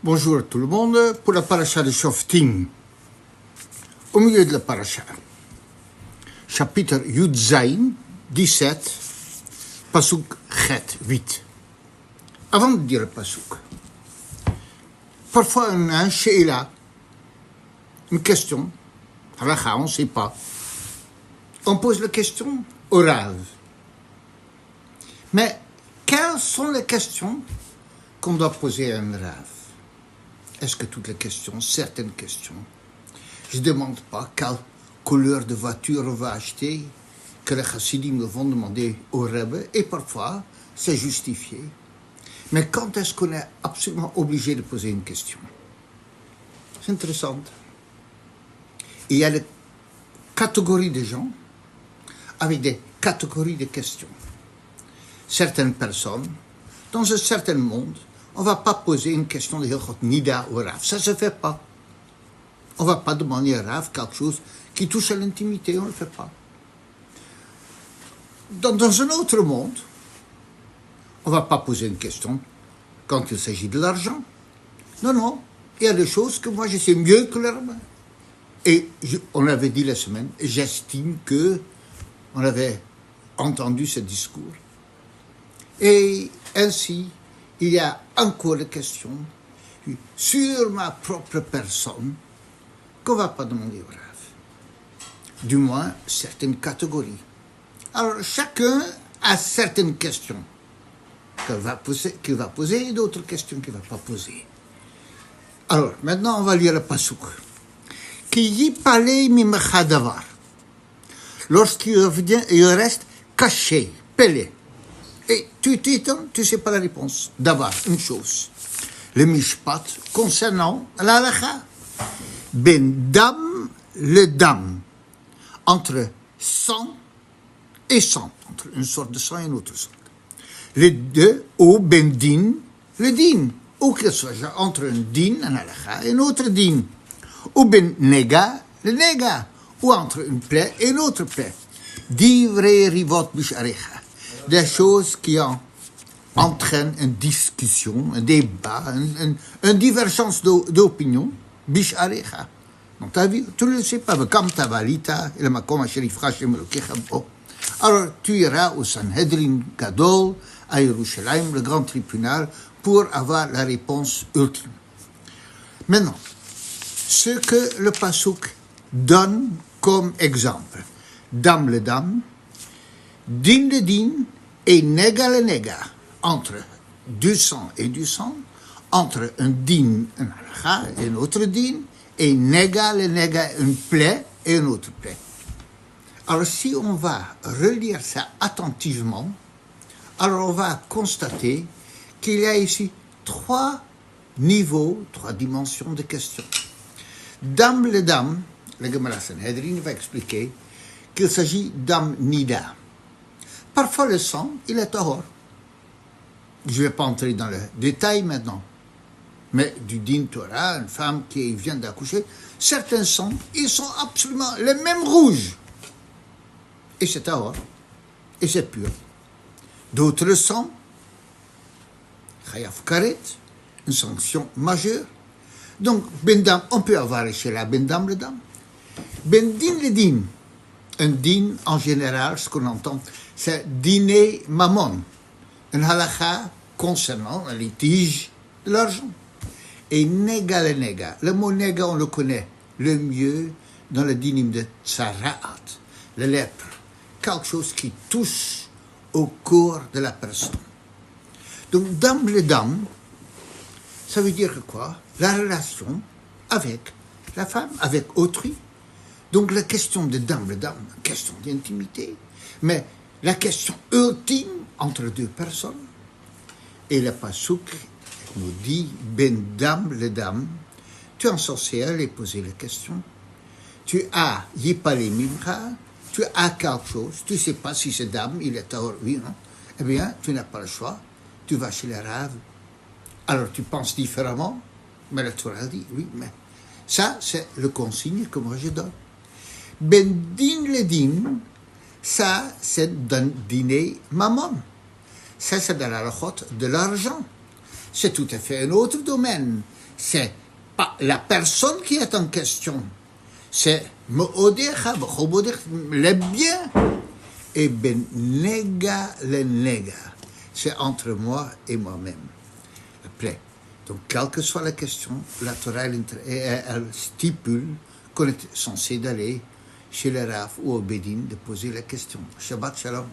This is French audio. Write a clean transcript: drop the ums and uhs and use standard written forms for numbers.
Bonjour à tout le monde pour la paracha de Shoftim. Au milieu de la paracha, chapitre Yud Zayin, 17, Pasuk Chet, 8. Avant de dire le Pasuk, parfois on a un sheila, une question, halakha, on ne sait pas. On pose la question au Rav. Mais quelles sont les questions qu'on doit poser à un Rav? Est-ce que toutes les questions, certaines questions, je ne demande pas quelle couleur de voiture on va acheter, que les chassidim vont demander au Rebbe, et parfois c'est justifié. Mais quand est-ce qu'on est absolument obligé de poser une question? C'est intéressant. Il y a des catégories de gens avec des catégories de questions. Certaines personnes, dans un certain monde, on ne va pas poser une question de Hilchot Nida au Rav. Ça ne se fait pas. On ne va pas demander au Rav quelque chose qui touche à l'intimité. On ne le fait pas. Dans un autre monde, on ne va pas poser une question quand il s'agit de l'argent. Non. Il y a des choses que moi je sais mieux que le Rav. Et on avait dit la semaine, j'estime que on avait entendu ce discours. Et ainsi, il y a encore des questions sur ma propre personne qu'on ne va pas demander au Rav. Du moins, certaines catégories. Alors, chacun a certaines questions qu'il va poser et d'autres questions qu'il ne va pas poser. Alors, maintenant, on va lire le pasuk. Ki yipalei mimecha davar. Lorsqu'il reste caché, pelé. Et tu t'étonnes, tu ne sais pas la réponse. D'abord, une chose. Le mishpat concernant la halakha. Ben dam, le dam. Entre sang et sang. Entre une sorte de sang et une autre sorte. Les deux, ou ben din, le din. Ou qu'il soit entre un din, un halakha, et un autre din. Ou ben nega, le nega. Ou entre une plaie et une autre plaie. Divre rivot bisharecha. Des choses qui entraînent une discussion, un débat, une divergence d'opinion, bish arecha. Donc, tu ne le sais pas, comme ta valita, il m'a comme alors, tu iras au Sanhedrin Gadol, à Yerushalayim, le grand tribunal, pour avoir la réponse ultime. Maintenant, ce que le pasuk donne comme exemple, dam le dam, din le din, et nega le nega, entre du sang et du sang, entre un din, un halakha, et un autre din, et nega le nega, une plaie et une autre plaie. Alors si on va relire ça attentivement, alors on va constater qu'il y a ici trois niveaux, trois dimensions de questions. Dam le dam, le Gemara Sanhedrin va expliquer qu'il s'agit d'am nida. Parfois, le sang, il est tahor. Je ne vais pas entrer dans le détail maintenant. Mais du din Torah, une femme qui vient d'accoucher, certains sangs, ils sont absolument les mêmes rouges. Et c'est tahor. Et c'est pur. D'autres sangs, chayaf karet, une sanction majeure. Donc, bendam, on peut avoir chez la bendam le dam. Bendin le din. Un din, en général, ce qu'on entend, c'est dîner mammon, un halakha concernant un litige de l'argent. Et nega le nega. Le mot nega, on le connaît le mieux dans le dinim de tsaraat, la lèpre. Quelque chose qui touche au corps de la personne. Donc, dam le dam, ça veut dire quoi? La relation avec la femme, avec autrui. Donc la question de dam le dam, question d'intimité, mais la question ultime entre deux personnes. Et le pasuk nous dit, ben dam le dam, tu es censé aller poser la question. Tu as yipale mimcha, tu as quelque chose, tu ne sais pas si c'est dam, il est tahor, oui, non? Eh bien, tu n'as pas le choix, tu vas chez les Rav. Alors tu penses différemment, mais le Torah dit, oui, mais ça c'est le consigne que moi je donne. Ben din le din, ça c'est d'un dîner mammon. Ça c'est dans la halachot de l'argent. C'est tout à fait un autre domaine. c'est pas la personne qui est en question. C'est le bien et benega le nega. C'est entre moi et moi-même. Après, donc, quelle que soit la question, la Torah, elle stipule qu'on est censé d'aller chez le Rav ou au Bédine de poser la question. Shabbat Shalom.